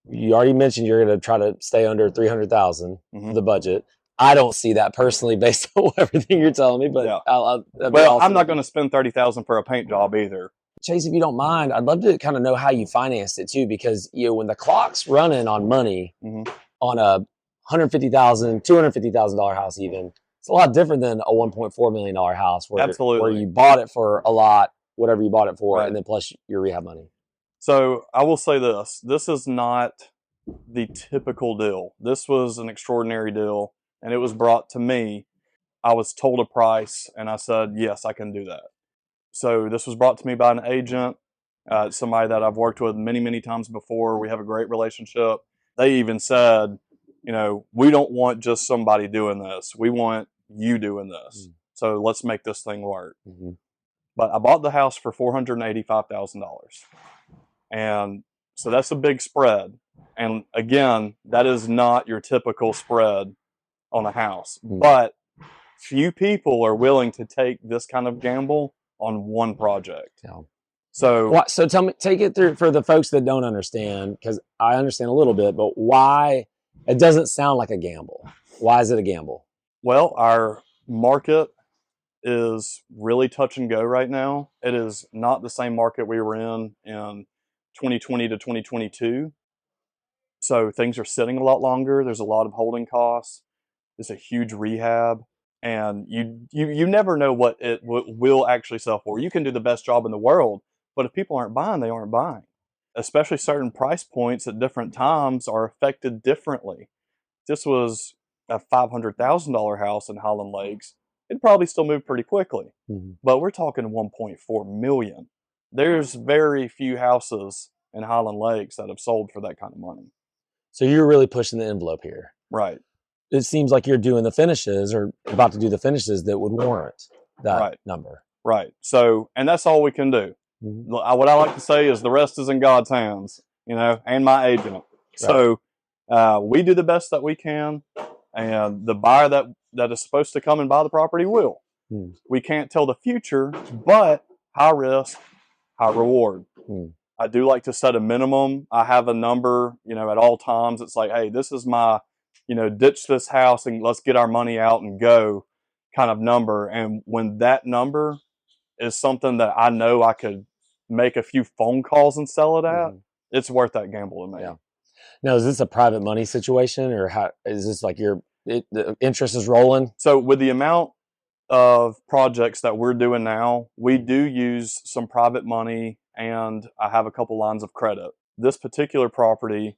you already mentioned you're going to try to stay under $300,000 for the budget. I don't see that personally based on everything you're telling me, but Yeah. that'd be Well, awesome. I'm not going to spend $30,000 for a paint job either. Chase, if you don't mind, I'd love to kind of know how you financed it too, because when the clock's running on money on a $150,000, $250,000 house, even it's a lot different than a $1.4 million house where you bought it for a lot, whatever you bought it for, and then plus your rehab money. So I will say this is not the typical deal. This was an extraordinary deal, and it was brought to me. I was told a price, and I said, yes, I can do that. So this was brought to me by an agent, somebody that I've worked with many, many times before. We have a great relationship. They even said, we don't want just somebody doing this. We want you doing this. So let's make this thing work. But I bought the house for $485,000. And so that's a big spread. And again, that is not your typical spread on a house. But few people are willing to take this kind of gamble on one project. So tell me, take it through for the folks that don't understand, because I understand a little bit, but why it doesn't sound like a gamble. Why is it a gamble? Well, our market is really touch and go right now. It is not the same market we were in 2020 to 2022. So things are sitting a lot longer. There's a lot of holding costs. It's a huge rehab. And you never know what it will actually sell for. You can do the best job in the world, but if people aren't buying, they aren't buying. Especially certain price points at different times are affected differently. This was a $500,000 house in Highland Lakes. It'd probably still move pretty quickly, but we're talking 1.4 million. There's very few houses in Highland Lakes that have sold for that kind of money. So you're really pushing the envelope here. Right. It seems like you're doing the finishes or about to do the finishes that would warrant that number. Right. So, and that's all we can do. What I like to say is the rest is in God's hands, and my agent. So we do the best that we can, and the buyer that is supposed to come and buy the property will. We can't tell the future, but high risk, high reward. I do like to set a minimum. I have a number, at all times. It's like, hey, this is my, ditch this house and let's get our money out and go kind of number. And when that number is something that I know I could make a few phone calls and sell it at, it's worth that gamble to me. Yeah. Now, is this a private money situation, or how is this like the interest is rolling? So with the amount of projects that we're doing now, we do use some private money, and I have a couple lines of credit. This particular property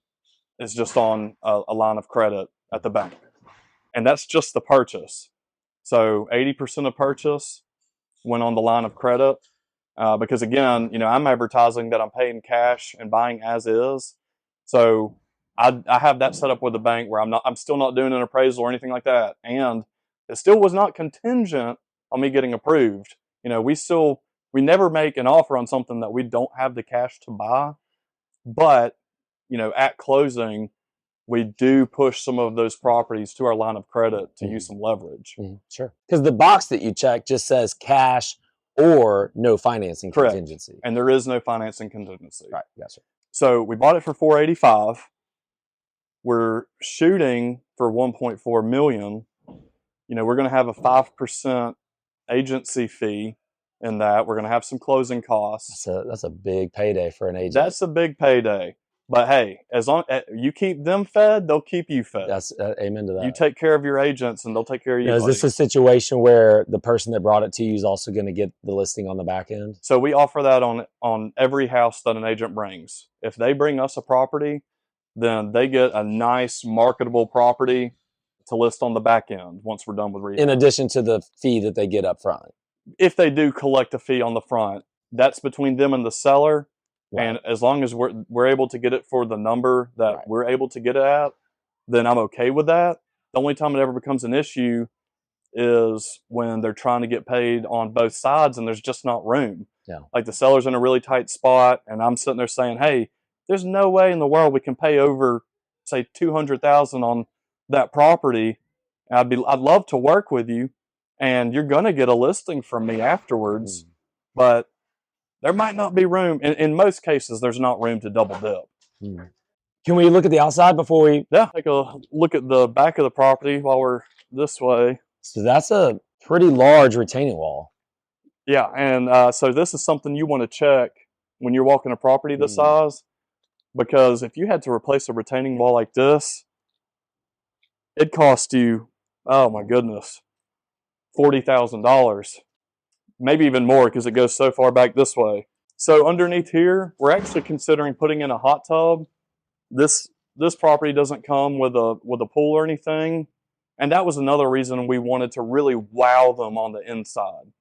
is just on a line of credit at the bank, and that's just the purchase. So 80% of purchase went on the line of credit, because again, I'm advertising that I'm paying cash and buying as is. So I have that set up with the bank where I'm still not doing an appraisal or anything like that, and it still was not contingent on me getting approved. We never make an offer on something that we don't have the cash to buy, but at closing, we do push some of those properties to our line of credit to use some leverage. Sure. Because the box that you check just says cash or no financing contingency. And there is no financing contingency. Right. Yes, sir. So we bought it for $485,000. We're shooting for $1.4 million. We're going to have a 5% agency fee in that. We're going to have some closing costs. That's a big payday for an agent. That's a big payday. But hey, as long as you keep them fed, they'll keep you fed. That's amen to that. You take care of your agents, and they'll take care of you. Now, is this a situation where the person that brought it to you is also going to get the listing on the back end? So we offer that on every house that an agent brings. If they bring us a property, then they get a nice marketable property to list on the back end once we're done with rehab. In addition to the fee that they get up front. If they do collect a fee on the front, that's between them and the seller. Right. And as long as we're able to get it for the number that we're able to get it at, then I'm okay with that. The only time it ever becomes an issue is when they're trying to get paid on both sides and there's just not room. Yeah. Like the seller's in a really tight spot, and I'm sitting there saying, hey, there's no way in the world we can pay over, say, $200,000 on that property. I'd love to work with you, and you're going to get a listing from me afterwards, but there might not be room. In most cases, there's not room to double dip. Can we look at the outside before we? Yeah, take a look at the back of the property while we're this way. So that's a pretty large retaining wall. Yeah, and so this is something you want to check when you're walking a property this size, because if you had to replace a retaining wall like this, it'd cost you, oh my goodness, $40,000, maybe even more because it goes so far back this way. So underneath here, we're actually considering putting in a hot tub. This property doesn't come with a pool or anything, and that was another reason we wanted to really wow them on the inside.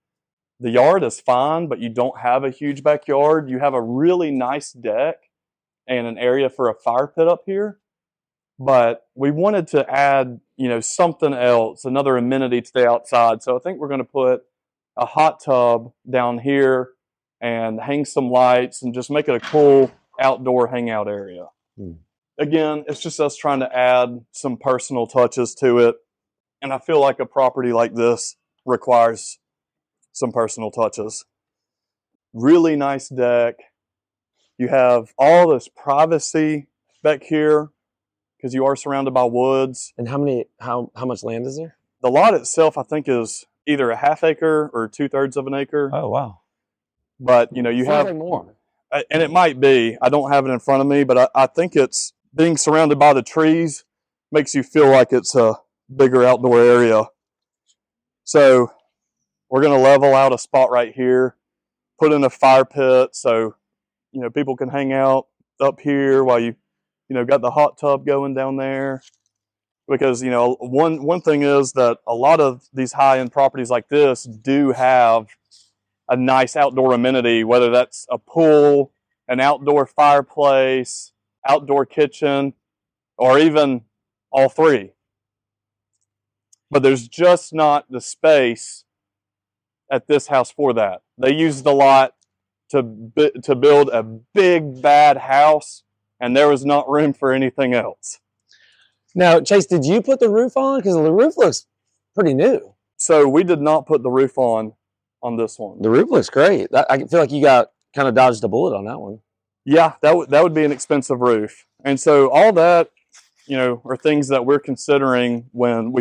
The yard is fine, but you don't have a huge backyard. You have a really nice deck and an area for a fire pit up here. But we wanted to add, something else, another amenity to the outside. So I think we're going to put a hot tub down here and hang some lights and just make it a cool outdoor hangout area. Again, it's just us trying to add some personal touches to it. And I feel like a property like this requires some personal touches. Really nice deck. You have all this privacy back here because you are surrounded by woods. And how much land is there? The lot itself, I think, is either a half acre or 2/3 of an acre. Oh, wow. But, you have more. And it might be. I don't have it in front of me, but I think it's being surrounded by the trees makes you feel like it's a bigger outdoor area. So we're going to level out a spot right here, put in a fire pit so, people can hang out up here while you got the hot tub going down there. Because, one thing is that a lot of these high-end properties like this do have a nice outdoor amenity, whether that's a pool, an outdoor fireplace, outdoor kitchen, or even all three. But there's just not the space at this house for that. They used a lot to build a big, bad house, and there was not room for anything else. Now, Chase, did you put the roof on? Because the roof looks pretty new. So we did not put the roof on this one. The roof looks great. I feel like you got kind of dodged a bullet on that one. Yeah, that would be an expensive roof. And so all that, are things that we're considering when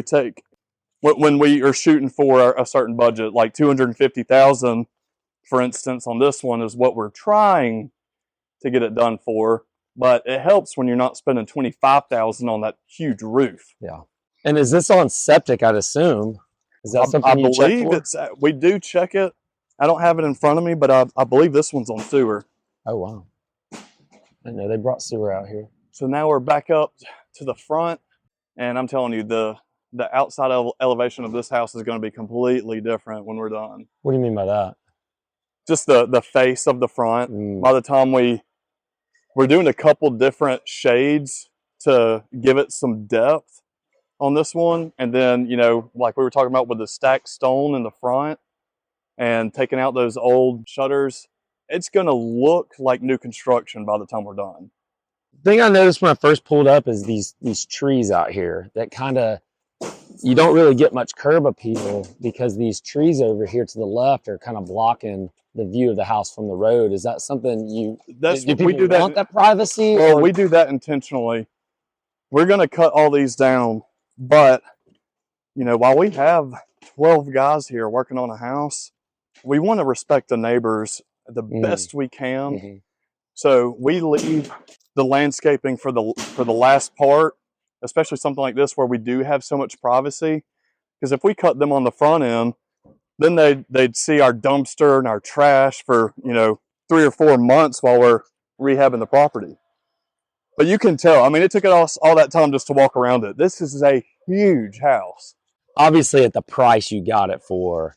we are shooting for a certain budget, like $250,000, for instance, on this one is what we're trying to get it done for. But it helps when you're not spending $25,000 on that huge roof. Yeah. And is this on septic, I'd assume? Is that something you check for? We do check it. I don't have it in front of me, but I believe this one's on sewer. Oh, wow. I know they brought sewer out here. So now we're back up to the front, and I'm telling you, the outside elevation of this house is going to be completely different when we're done. What do you mean by that? Just the face of the front. By the time we're doing a couple different shades to give it some depth on this one. And then, like we were talking about with the stacked stone in the front and taking out those old shutters, it's going to look like new construction by the time we're done. The thing I noticed when I first pulled up is these trees out here that kind of, you don't really get much curb appeal because these trees over here to the left are kind of blocking the view of the house from the road. Is that something we do want that privacy? Well, we do that intentionally. We're going to cut all these down, but while we have 12 guys here working on a house, we want to respect the neighbors the best we can. So we leave the landscaping for the last part, especially something like this where we do have so much privacy. Because if we cut them on the front end, then they'd see our dumpster and our trash for 3 or 4 months while we're rehabbing the property. But you can tell, it took us all that time just to walk around it. This is a huge house. Obviously, at the price you got it for,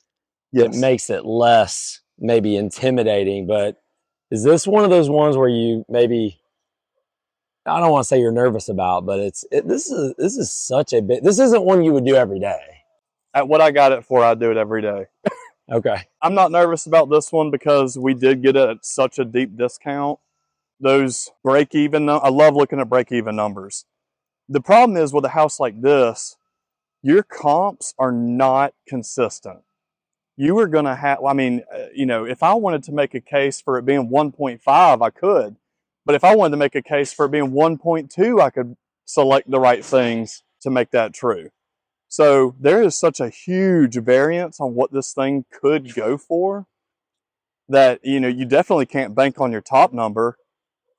yes, it makes it less maybe intimidating. But is this one of those ones where you maybe, I don't want to say you're nervous about, but this is such a bit. This isn't one you would do every day. At what I got it for, I do it every day. Okay. I'm not nervous about this one because we did get it at such a deep discount. Those break-even, I love looking at break-even numbers. The problem is with a house like this, your comps are not consistent. You are going to have, if I wanted to make a case for it being 1.5, I could. But if I wanted to make a case for it being 1.2, I could select the right things to make that true. So there is such a huge variance on what this thing could go for that, you know, you definitely can't bank on your top number.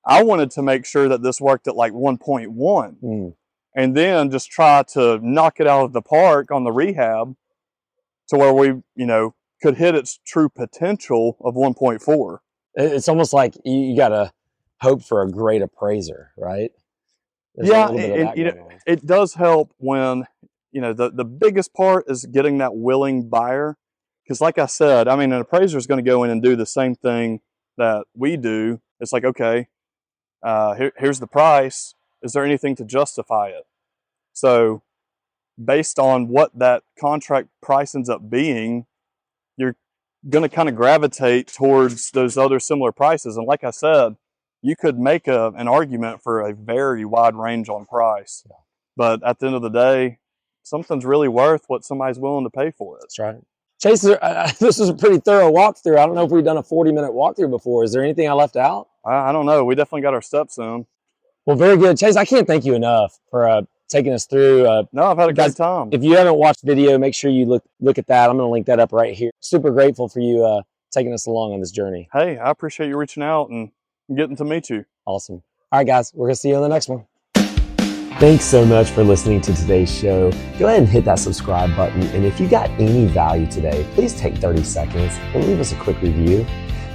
I wanted to make sure that this worked at like 1.1 and then just try to knock it out of the park on the rehab to where we, you know, could hit its true potential of 1.4. It's almost like you got to hope for a great appraiser, right? Yeah, and you know, it does help when, you know, the biggest part is getting that willing buyer. Because like I said, I mean, an appraiser is going to go in and do the same thing that we do. It's like, okay, here's the price. Is there anything to justify it? So based on what that contract price ends up being, you're going to kind of gravitate towards those other similar prices. And like I said, you could make an argument for a very wide range on price. Yeah. But at the end of the day, something's really worth what somebody's willing to pay for it. That's right. Chase, this is a pretty thorough walkthrough. I don't know if we've done a 40-minute walkthrough before. Is there anything I left out? I don't know. We definitely got our steps in. Well, very good. Chase, I can't thank you enough for taking us through. No, I've had a great time. If you haven't watched the video, make sure you look at that. I'm going to link that up right here. Super grateful for you taking us along on this journey. Hey, I appreciate you reaching out and getting to meet you. Awesome. All right, guys, we're going to see you on the next one. Thanks so much for listening to today's show. Go ahead and hit that subscribe button. And if you got any value today, please take 30 seconds and leave us a quick review.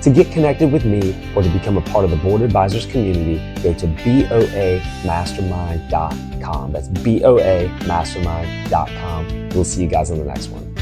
To get connected with me or to become a part of the Board Advisors community, go to boamastermind.com. That's boamastermind.com. We'll see you guys on the next one.